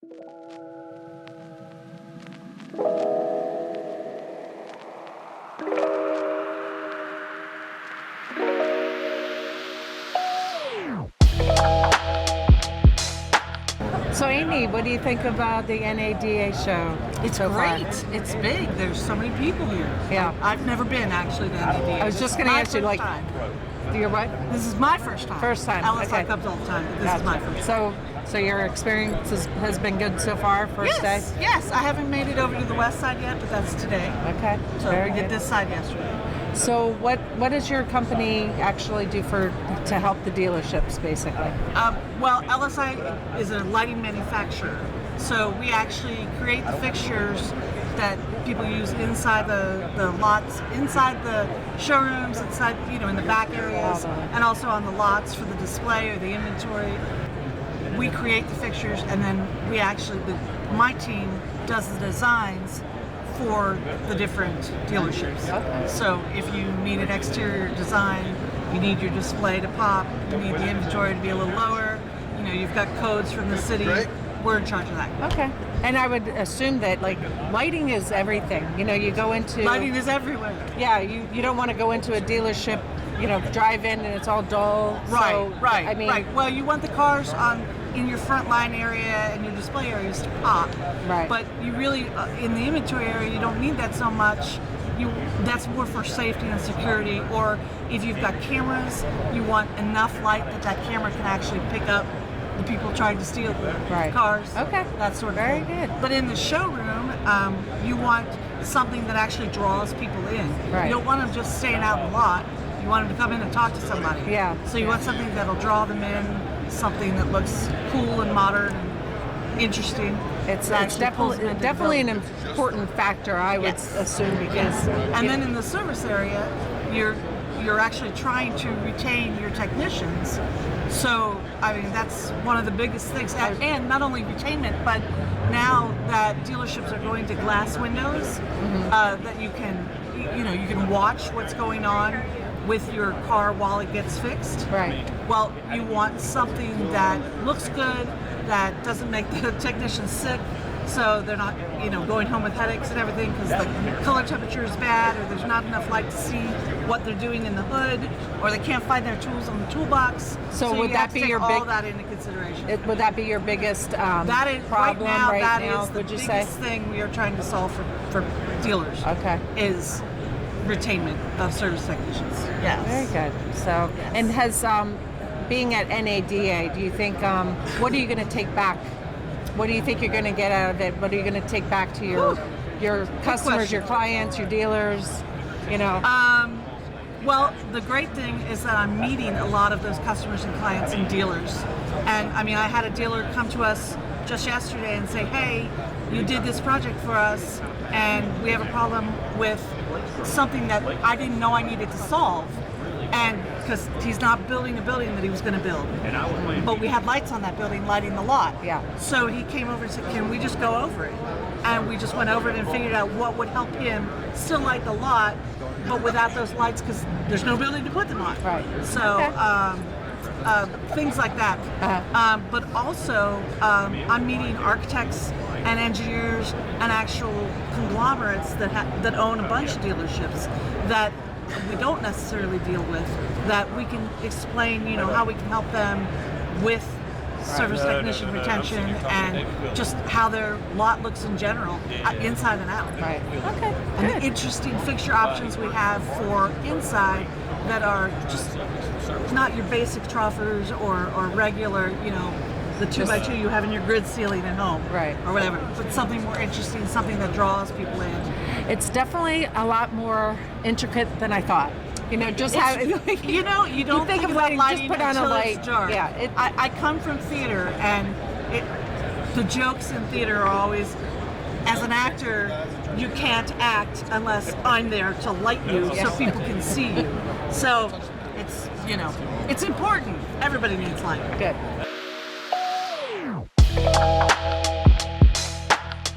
So Amy, what do you think about the NADA show? It's so great. far? It's big. There's so many people here. Yeah. I've never been actually to NADA. I was just going to ask you, like, you're what? This is my first time. First time. LSI Okay. comes all the time, but this is my first time. So your experience has been good so far, first day? Yes. I haven't made it over to the west side yet, but that's today. Okay. So Very we did good. this side yesterday. So what does your company actually do to help the dealerships, basically? Well, LSI is a lighting manufacturer. So we actually create the fixtures that people use inside the lots, inside the showrooms, inside, in the back areas, and also on the lots for the display or the inventory. We create the fixtures, and then my team does the designs for the different dealerships. Okay. So if you need an exterior design, you need your display to pop, you need the inventory to be a little lower, you've got codes from the city, we're in charge of that. Okay. And I would assume that, like, lighting is everything. You go into... Lighting is everywhere. Yeah, you don't want to go into a dealership, drive in and it's all dull. Right. I mean, right. Well, you want the cars in your front line area and your display areas to pop. Right. But you really, in the inventory area, you don't need that so much. That's more for safety and security. Or if you've got cameras, you want enough light that camera can actually pick up the people trying to steal the cars. Okay. That sort of Very thing. good. But in the showroom, you want something that actually draws people in. Right. You don't want them just staying out in the lot. You want them to come in and talk to somebody. Yeah. So you want something that'll draw them in, something that looks cool and modern and interesting. It's That actually pulls them definitely into an the building. important factor, I would assume, because... And then in the service area, you're actually trying to retain your technicians. So, that's one of the biggest things. And not only retainment, but now that dealerships are going to glass windows, that you can watch what's going on with your car while it gets fixed. Right. Well, you want something that looks good, that doesn't make the technicians sick, so they're not, going home with headaches and everything because the color temperature is bad, or there's not enough light to see what they're doing in the hood, or they can't find their tools on the toolbox. So would you that have to be take your all that into consideration? Would that be your biggest That is problem that now, is the would you biggest say? thing we are trying to solve for dealers. Okay. Is retainment of service technicians. Yes. Very good. So, and has being at NADA, do you think what are you going to take back? What do you think you're going to get out of it? What are you going to take back to your customers, question. your clients, your dealers? Well, the great thing is that I'm meeting a lot of those customers and clients and dealers. And I had a dealer come to us just yesterday and say, hey, you did this project for us and we have a problem with something that I didn't know I needed to solve. And because he's not building a building that he was going to build, but we had lights on that building lighting the lot. Yeah. So he came over and said, can we just go over it? And we just went over it and figured out what would help him still light the lot, but without those lights because there's no building to put them on. Right. So things like that. But also, I'm meeting architects and engineers and actual conglomerates that own a bunch of dealerships that we don't necessarily deal with, that we can explain, how we can help them with service technician retention and just how their lot looks in general, inside and out. Right. Okay. And Good. the interesting fixture options we have for inside that are just not your basic troffers or regular, the 2x2 you have in your grid ceiling at home, Right. or whatever, but something more interesting, something that draws people in. It's definitely a lot more intricate than I thought. Just how you don't think of about lighting, lighting just put on a until light. it's dark. Yeah, I come from theater, and the jokes in theater are always, as an actor, you can't act unless I'm there to light you so people can see you. So it's important. Everybody needs light. Good.